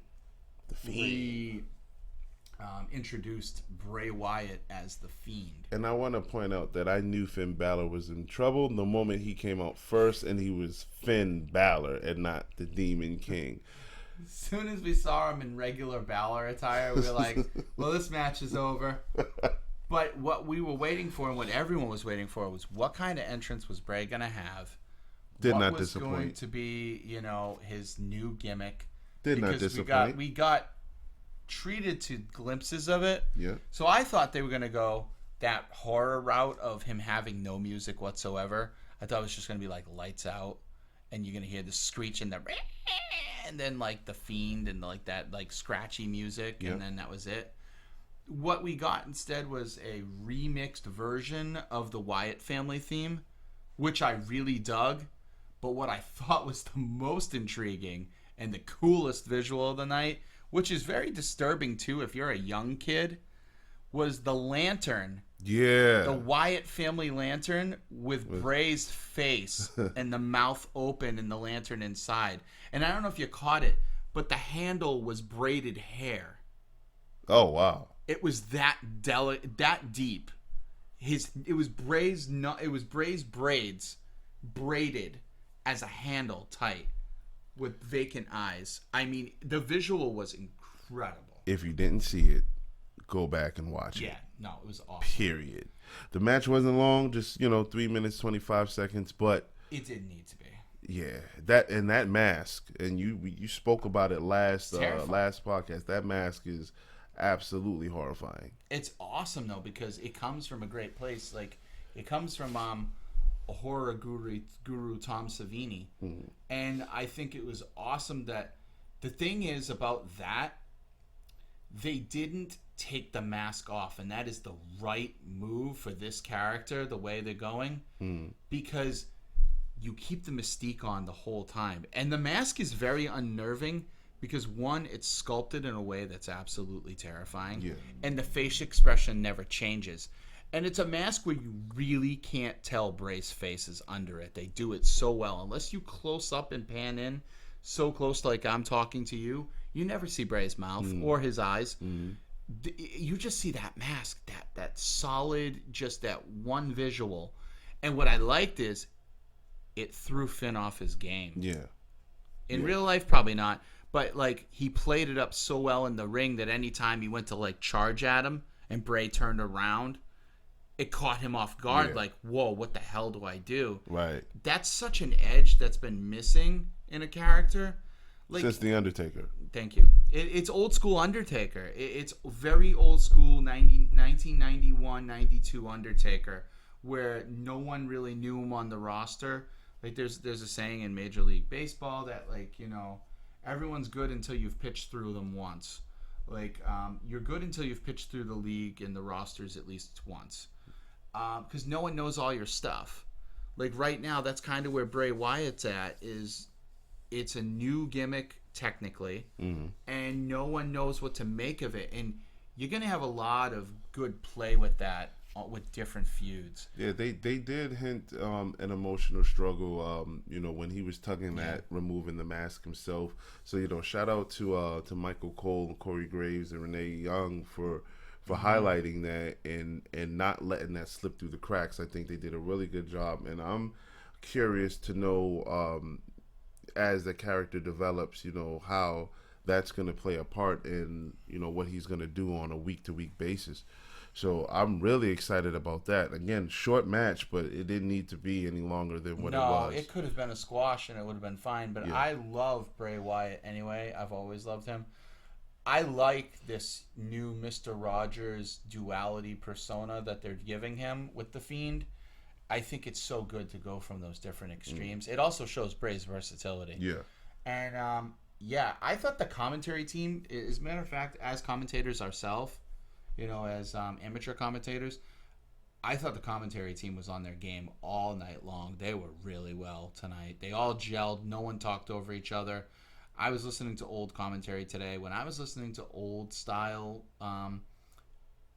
introduced Bray Wyatt as the Fiend. And I want to point out that I knew Finn Balor was in trouble the moment he came out first, and he was Finn Balor and not the Demon King. As soon as we saw him in regular Balor attire, we were like, well, this match is over. But what we were waiting for and what everyone was waiting for was what kind of entrance was Bray going to have? What was going to be, his new gimmick? Did not disappoint. We got treated to glimpses of it. Yeah. So I thought they were going to go that horror route of him having no music whatsoever. I thought it was just going to be like lights out, and you're going to hear the screech and and then like the Fiend and like that like scratchy music, and then that was it. What we got instead was a remixed version of the Wyatt family theme, which I really dug. But what I thought was the most intriguing and the coolest visual of the night, which is very disturbing too if you're a young kid, was the lantern. Yeah. The Wyatt family lantern with Bray's face and the mouth open and the lantern inside. And I don't know if you caught it, but the handle was braided hair. Oh, wow. It was that that deep. It was Bray's braids braided as a handle tight with vacant eyes. I mean, the visual was incredible. If you didn't see it, go back and watch it. Yeah, no, it was awesome. Period. The match wasn't long, just 3 minutes 25 seconds, but it didn't need to be. Yeah, that mask, and you spoke about it last podcast. That mask is absolutely horrifying. It's awesome though because it comes from a great place. Like it comes from a horror guru Tom Savini, and I think it was awesome that the thing is about that they didn't take the mask off, and that is the right move for this character. The way they're going, because you keep the mystique on the whole time, and the mask is very unnerving. Because one, it's sculpted in a way that's absolutely terrifying, and the face expression never changes. And it's a mask where you really can't tell Bray's face is under it. They do it so well. Unless you close up and pan in so close like I'm talking to you, you never see Bray's mouth or his eyes. You just see that mask, that solid, just that one visual. And what I liked is it threw Finn off his game. Yeah. In real life, probably not. But, like, he played it up so well in the ring that anytime he went to, like, charge at him and Bray turned around, it caught him off guard. Like, whoa, what the hell do I do? Right. That's such an edge that's been missing in a character. Like, since The Undertaker. Thank you. It's old school Undertaker. It's very old school 1991, 92 Undertaker where no one really knew him on the roster. Like, there's a saying in Major League Baseball that, like, everyone's good until you've pitched through them once. Like, you're good until you've pitched through the league and the rosters at least once. Because no one knows all your stuff. Like, right now, that's kind of where Bray Wyatt's at, is it's a new gimmick, technically, and no one knows what to make of it. And you're going to have a lot of good play with that, with different feuds. Yeah, they did hint an emotional struggle, when he was tugging at removing the mask himself. So, shout out to Michael Cole, Corey Graves, and Renee Young for highlighting that and not letting that slip through the cracks. I think they did a really good job, and I'm curious to know as the character develops, how that's going to play a part in, what he's going to do on a week-to-week basis. So I'm really excited about that. Again, short match, but it didn't need to be any longer than what it was. No, it could have been a squash and it would have been fine. But I love Bray Wyatt anyway. I've always loved him. I like this new Mr. Rogers duality persona that they're giving him with The Fiend. I think it's so good to go from those different extremes. It also shows Bray's versatility. Yeah. And, I thought the commentary team, as a matter of fact, as commentators ourselves, as amateur commentators, I thought the commentary team was on their game all night long. They were really well tonight. They all gelled. No one talked over each other. I was listening to old commentary today. When I was listening to old style,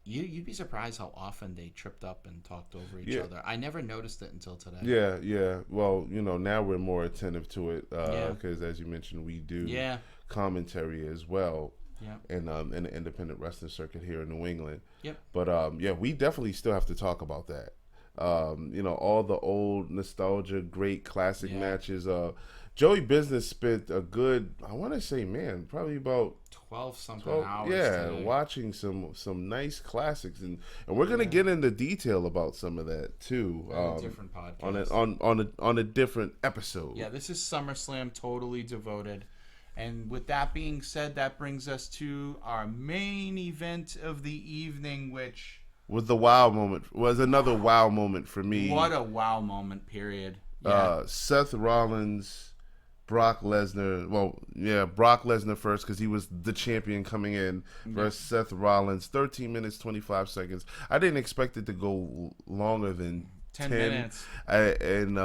you'd be surprised how often they tripped up and talked over each other. I never noticed it until today. Yeah. Well, now we're more attentive to it because, as you mentioned, we do commentary as well. Yeah. In the independent wrestling circuit here in New England. Yep. But we definitely still have to talk about that. All the old nostalgia, great classic matches. Joey Business spent a good, I want to say, probably about 12 hours. Yeah, today. watching some nice classics, and we're gonna get into detail about some of that too. On a different podcast. On a different episode. Yeah, this is SummerSlam, totally devoted. And with that being said, that brings us to our main event of the evening, which was another wow moment for me. What a wow moment! Period. Yeah. Seth Rollins. Brock Lesnar, Brock Lesnar first because he was the champion coming in versus Seth Rollins, 13 minutes, 25 seconds. I didn't expect it to go longer than 10 minutes. I did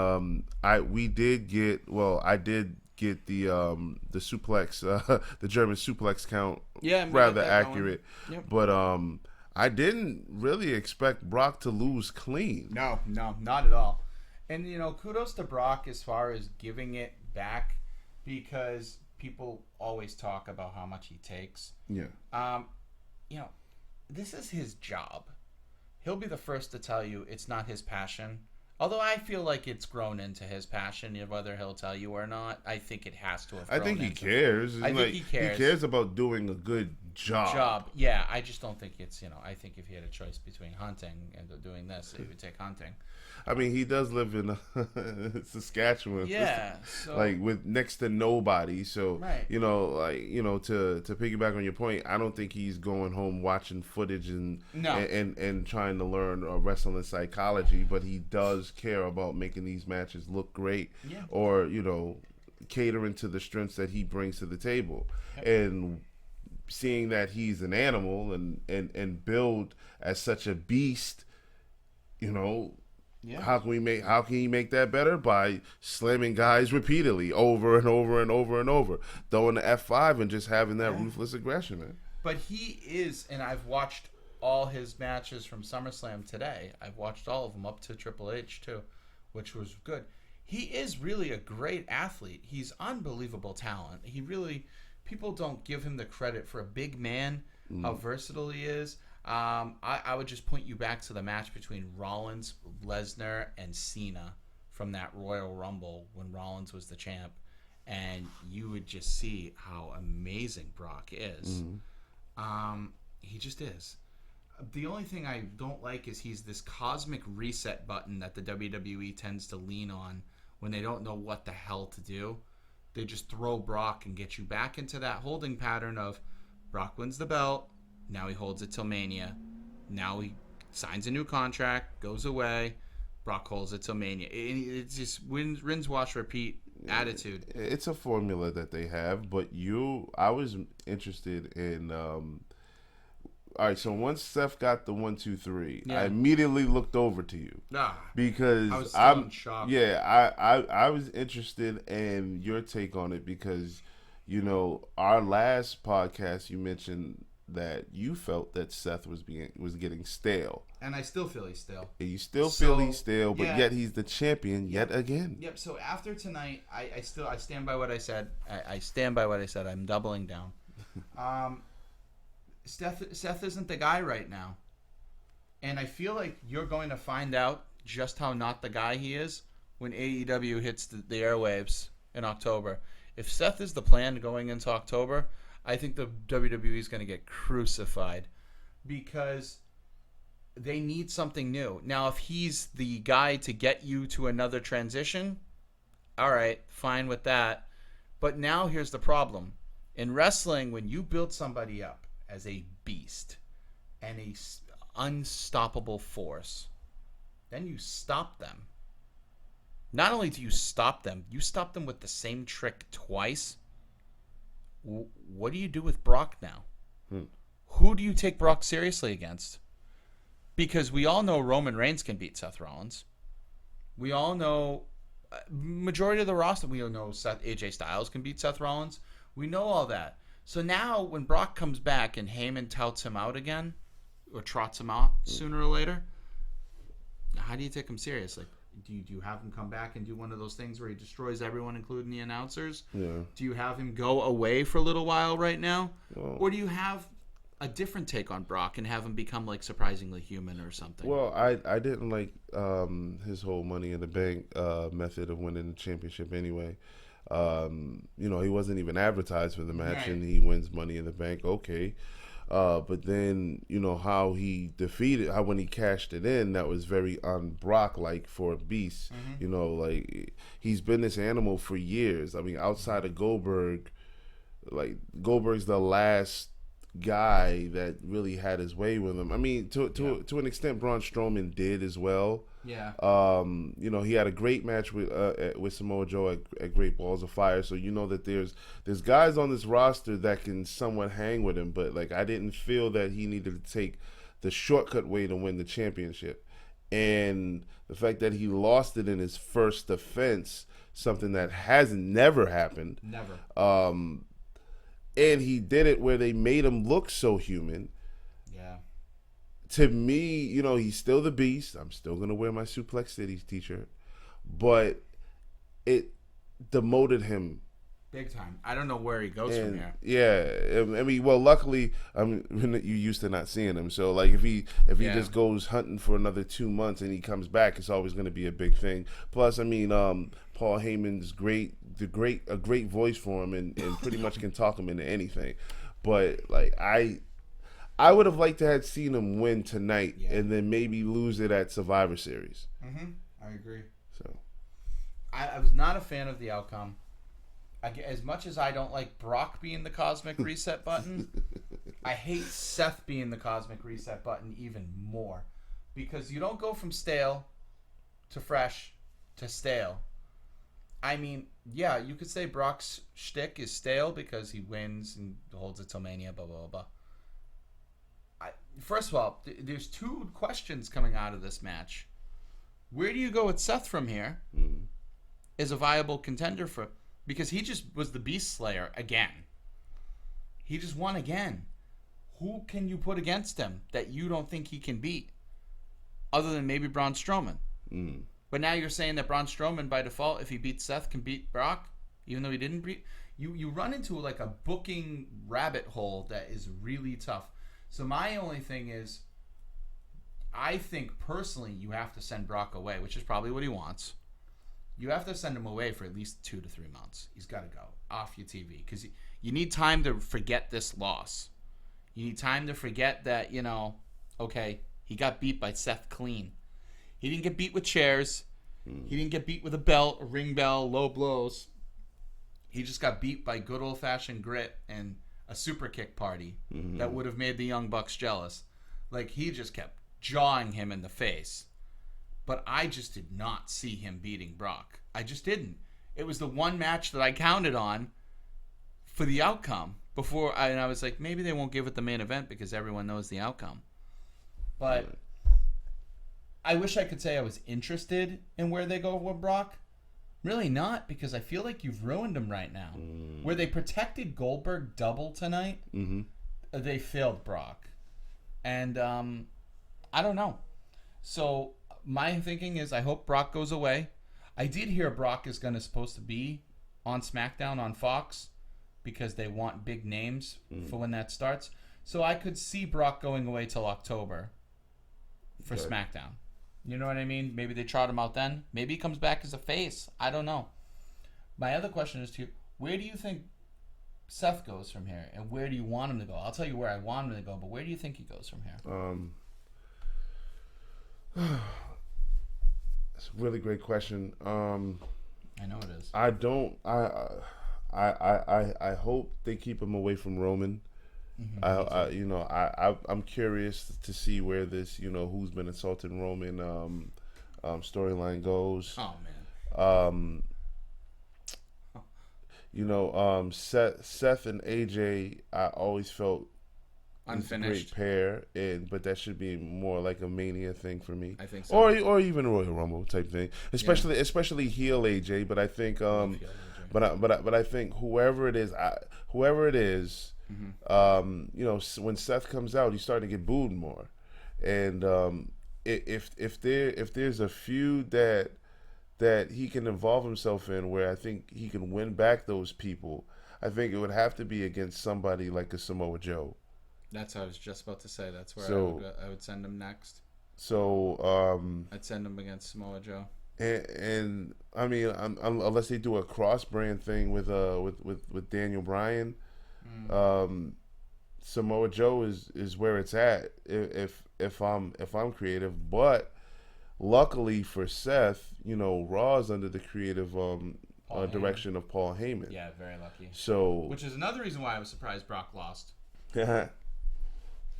get the suplex, the German suplex count rather accurate. Yep. But I didn't really expect Brock to lose clean. No, not at all. And, kudos to Brock as far as giving it back because people always talk about how much he takes. Yeah. This is his job. He'll be the first to tell you it's not his passion. Although I feel like it's grown into his passion, whether he'll tell you or not. I think it has to have grown I think he into cares. I think he cares. He cares about doing a good job. Yeah, I just don't think it's, I think if he had a choice between hunting and doing this, he would take hunting. I mean, he does live in Saskatchewan. Yeah. So, with next to nobody. So, right. to piggyback on your point, I don't think he's going home watching footage and trying to learn wrestling psychology, but he does care about making these matches look great or, catering to the strengths that he brings to the table. Yep. And seeing that he's an animal and build as such a beast, how can he make that better? By slamming guys repeatedly over and over and over and over, throwing the F5 and just having that ruthless aggression, man. But he is, and I've watched all his matches from SummerSlam today. I've watched all of them up to Triple H too, which was good. He is really a great athlete. He's unbelievable talent. People don't give him the credit for a big man, how versatile he is. I would just point you back to the match between Rollins, Lesnar, and Cena from that Royal Rumble when Rollins was the champ, and you would just see how amazing Brock is. He just is. The only thing I don't like is he's this cosmic reset button that the WWE tends to lean on when they don't know what the hell to do. They just throw Brock and get you back into that holding pattern of Brock wins the belt. Now he holds it till Mania. Now he signs a new contract, goes away. Brock holds it till Mania. It's just rinse, wash, repeat attitude. It's a formula that they have, but I was interested in. All right, so once Seth got the 1, 2, 3, I immediately looked over to you because I was still in shock. Yeah, I was interested in your take on it because our last podcast you mentioned that you felt that Seth was getting stale. And I still feel he's stale. And you still feel he's stale, but yet he's the champion yet again. Yep, so after tonight, I stand by what I said. I stand by what I said. I'm doubling down. Seth isn't the guy right now. And I feel like you're going to find out just how not the guy he is when AEW hits the airwaves in October. If Seth is the plan going into October, I think the WWE is going to get crucified because they need something new. Now, if he's the guy to get you to another transition, all right, fine with that. But now here's the problem. In wrestling, when you build somebody up as a beast and a unstoppable force, then you stop them. Not only do you stop them with the same trick twice. What do you do with Brock now? Who do you take Brock seriously against? Because we all know Roman Reigns can beat Seth Rollins. We all know majority of the roster. We all know AJ Styles can beat Seth Rollins. We know all that. So now when Brock comes back and Heyman touts him out again, or trots him out sooner or later, how do you take him seriously? Do you have him come back and do one of those things where he destroys everyone, including the announcers? Yeah. Do you have him go away for a little while right now? Well, or do you have a different take on Brock and have him become like surprisingly human or something? Well, I didn't like his whole Money in the Bank method of winning the championship anyway. He wasn't even advertised for the match, Right. and he wins Money in the Bank. Okay. But then, how he defeated, how when he cashed it in, that was very un-Brock-like for a beast. Mm-hmm. He's been this animal for years. I mean, outside of Goldberg, Goldberg's the last guy that really had his way with him. I mean, to an extent, Braun Strowman did as well. Yeah. He had a great match with Samoa Joe at Great Balls of Fire. So that there's guys on this roster that can somewhat hang with him. But I didn't feel that he needed to take the shortcut way to win the championship. And the fact that he lost it in his first defense, something that has never happened. Never. And he did it where they made him look so human. Yeah. To me, he's still the beast. I'm still going to wear my Suplex City t-shirt. But it demoted him. Big time. I don't know where he goes from here. Yeah. I mean, well, luckily, you used to not seeing him. So, if he just goes hunting for another 2 months and he comes back, it's always going to be a big thing. Plus, I mean, Paul Heyman's a great voice for him and pretty much can talk him into anything. But, I would have liked to have seen him win tonight and then maybe lose it at Survivor Series. Mm-hmm. I agree. So, I was not a fan of the outcome. As much as I don't like Brock being the cosmic reset button, I hate Seth being the cosmic reset button even more. Because you don't go from stale to fresh to stale. I mean, yeah, you could say Brock's shtick is stale because he wins and holds it till Mania, blah, blah, blah. First of all, there's two questions coming out of this match. Where do you go with Seth from here as a viable contender for... Because he just was the Beast Slayer again. He just won again. Who can you put against him that you don't think he can beat? Other than maybe Braun Strowman. But now you're saying that Braun Strowman, by default, if he beats Seth, can beat Brock? Even though he didn't beat... You run into a booking rabbit hole that is really tough. So my only thing is, I think personally you have to send Brock away, which is probably what he wants. You have to send him away for at least 2 to 3 months. He's got to go off your TV because you need time to forget this loss. You need time to forget that, okay, he got beat by Seth clean. He didn't get beat with chairs. He didn't get beat with a belt, a ring bell, low blows. He just got beat by good old-fashioned grit and a super kick party that would have made the Young Bucks jealous. He just kept jawing him in the face. But I just did not see him beating Brock. I just didn't. It was the one match that I counted on for the outcome before, and I was like, maybe they won't give it the main event because everyone knows the outcome. But I wish I could say I was interested in where they go with Brock. Really not, because I feel like you've ruined him right now. Where they protected Goldberg double tonight, they failed Brock. And I don't know. So my thinking is I hope Brock goes away. I did hear Brock is supposed to be on SmackDown on Fox because they want big names for when that starts. So I could see Brock going away till October for SmackDown. You know what I mean? Maybe they trot him out then. Maybe he comes back as a face. I don't know. My other question is to you, where do you think Seth goes from here? And where do you want him to go? I'll tell you where I want him to go, but where do you think he goes from here? It's a really great question. I know it is. I I hope they keep him away from Roman. I'm curious to see where this, who's been assaulting Roman storyline goes. Oh man. Seth and AJ, I always felt Unfinished. great pair, but that should be more like a Mania thing for me. I think so. Or even Royal Rumble type thing, especially heel AJ. But I think but I think whoever it is, when Seth comes out, he's starting to get booed more, and if there's a feud that he can involve himself in where I think he can win back those people, I think it would have to be against somebody like a Samoa Joe. That's what I was just about to say. That's where I would send him next. So I'd send him against Samoa Joe. And I mean, unless they do a cross brand thing with Daniel Bryan, Samoa Joe is where it's at. If I'm creative, but luckily for Seth, Raw is under the creative direction of Paul Heyman. Yeah, very lucky. So, which is another reason why I was surprised Brock lost.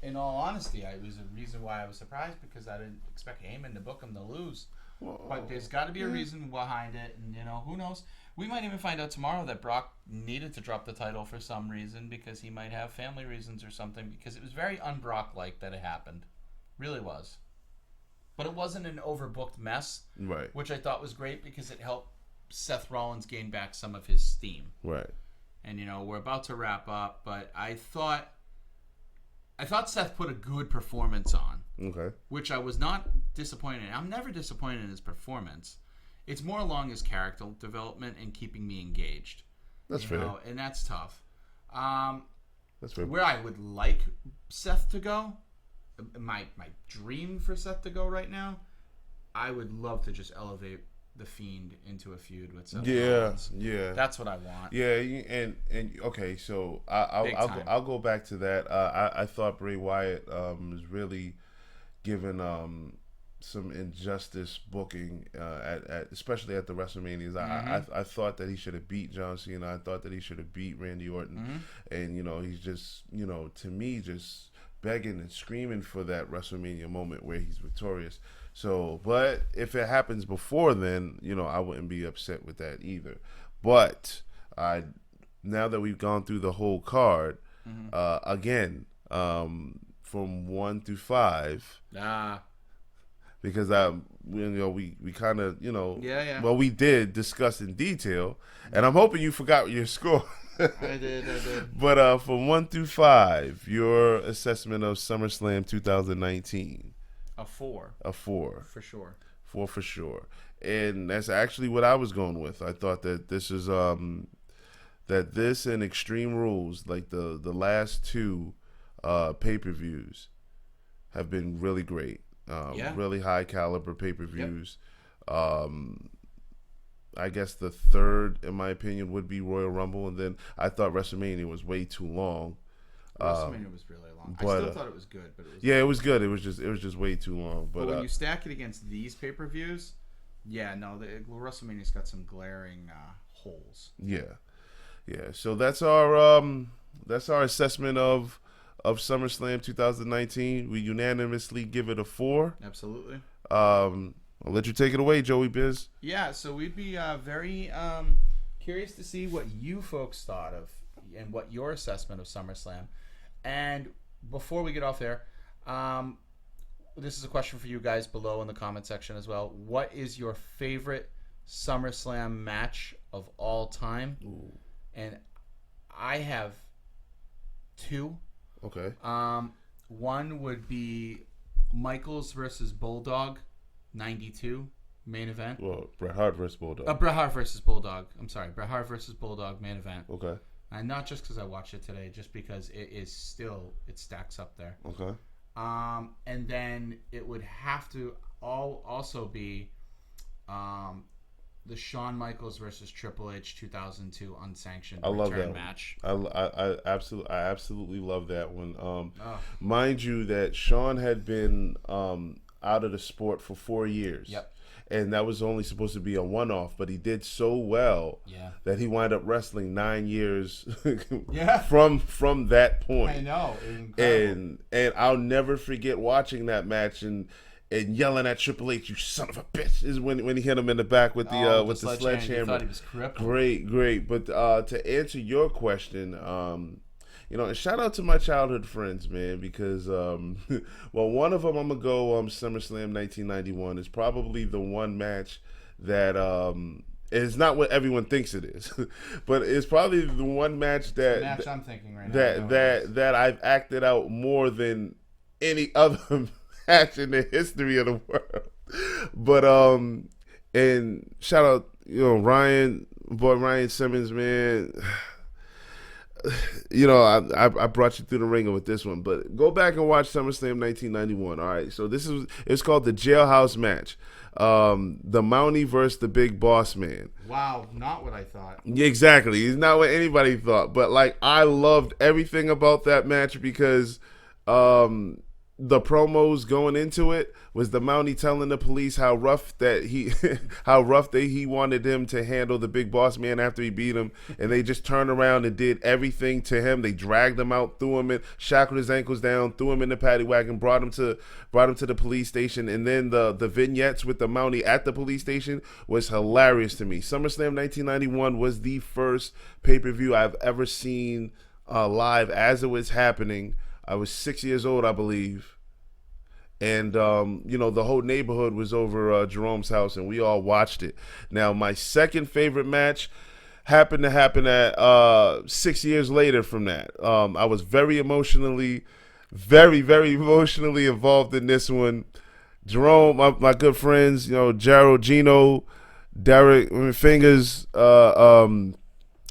In all honesty, it was a reason why I was surprised because I didn't expect Heyman to book him to lose. But there's got to be a reason behind it, and who knows? We might even find out tomorrow that Brock needed to drop the title for some reason because he might have family reasons or something. Because it was very un-Brock-like that it happened, really was. But it wasn't an overbooked mess, right? Which I thought was great because it helped Seth Rollins gain back some of his steam, right? And we're about to wrap up, but I thought Seth put a good performance on. Okay. Which I was not disappointed in. I'm never disappointed in his performance. It's more along his character development and keeping me engaged. That's fair. And that's tough. That's fair. Where I would like Seth to go, my dream for Seth to go right now, I would love to just elevate the Fiend into a feud with Seth Rollins. Yeah. That's what I want. Yeah, and okay, so I'll go back to that. I thought Bray Wyatt was really given some injustice booking at especially at the WrestleManias. I thought that he should have beat John Cena. I thought that he should have beat Randy Orton, and he's just to me just begging and screaming for that WrestleMania moment where he's victorious. So, but if it happens before then, I wouldn't be upset with that either. But now that we've gone through the whole card, again, from 1 through 5, because we kind of well, we did discuss in detail, and I'm hoping you forgot your score. I did. But from 1 through 5, your assessment of SummerSlam 2019. A 4. A 4. For sure. 4 for sure. And that's actually what I was going with. I thought that this is that this and Extreme Rules, like the last 2 pay-per-views, have been really great. Really high caliber pay-per-views. Yep. I guess the third, in my opinion, would be Royal Rumble, and then I thought WrestleMania was way too long. WrestleMania was really long. But, I still thought it was good, but it was it was good. It was just way too long. But when you stack it against these pay-per-views, WrestleMania's got some glaring holes. Yeah. So that's our assessment of SummerSlam 2019. We unanimously give it a 4. Absolutely. I'll let you take it away, Joey Biz. Yeah, so we'd be very curious to see what you folks thought of and what your assessment of SummerSlam. And before we get off there, this is a question for you guys below in the comment section as well. What is your favorite SummerSlam match of all time? Ooh. And I have 2. Okay. One would be Michaels versus Bulldog, 92 main event. Well, Bret Hart versus Bulldog. Bret Hart versus Bulldog. I'm sorry, Bret Hart versus Bulldog main event. Okay. And not just because I watched it today, just because it stacks up there. Okay. And then it would have to also be the Shawn Michaels versus Triple H 2002 unsanctioned return match. I absolutely love that one. Mind you, that Shawn had been out of the sport for 4 years. Yep. And that was only supposed to be a one-off, but he did so well that he wound up wrestling 9 years from that point. I know. Incredible. And I'll never forget watching that match and yelling at Triple H, "You son of a bitch!" is when he hit him in the back with the sledgehammer. You thought he was crippled. Great. But to answer your question, and shout out to my childhood friends, man, because one of them I'm gonna go SummerSlam 1991 is probably the one match that it's not what everyone thinks it is, but it's probably the one match that I'm thinking right now that I've acted out more than any other match in the history of the world. But and shout out Ryan Simmons, man. I brought you through the ringer with this one, but go back and watch SummerSlam 1991. All right, so it's called the Jailhouse match, the Mountie versus the Big Boss Man. Wow, not what I thought. Exactly, he's not what anybody thought, but like I loved everything about that match because the promos going into it was the Mountie telling the police how rough that he wanted him to handle the Big Boss Man after he beat him, and they just turned around and did everything to him. They dragged him out, threw him in, shackled his ankles down, threw him in the paddy wagon, brought him to the police station, and then the vignettes with the Mountie at the police station was hilarious to me. SummerSlam 1991 was the first pay-per-view I've ever seen live as it was happening. I was 6 years old, I believe. And, the whole neighborhood was over Jerome's house, and we all watched it. Now, my second favorite match happened at 6 years later from that. I was very, very emotionally involved in this one. Jerome, my good friends, Gerald, Gino, Derek, Fingers,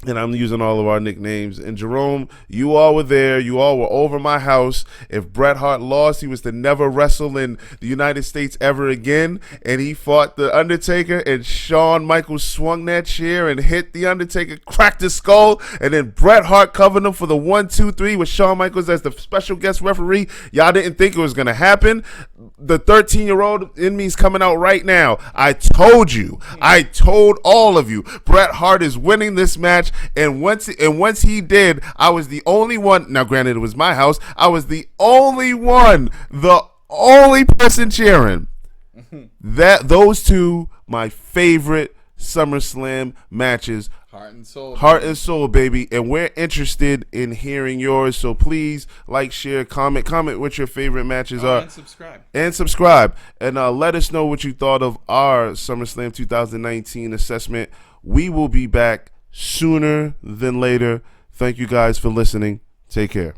and I'm using all of our nicknames. And Jerome, you all were there. You all were over my house. If Bret Hart lost, he was to never wrestle in the United States ever again. And he fought The Undertaker, and Shawn Michaels swung that chair and hit The Undertaker, cracked his skull, and then Bret Hart covered him for the 1, 2, 3 with Shawn Michaels as the special guest referee. Y'all didn't think it was going to happen. The 13-year-old in me's coming out right now. I told you. I told all of you. Bret Hart is winning this match. And once he did, I was the only one. Now, granted, it was my house. I was the only person cheering. Those two, my favorite SummerSlam matches. Heart and soul, baby. And we're interested in hearing yours. So please like, share, comment what your favorite matches are. And subscribe. And let us know what you thought of our SummerSlam 2019 assessment. We will be back sooner than later. Thank you guys for listening. Take care.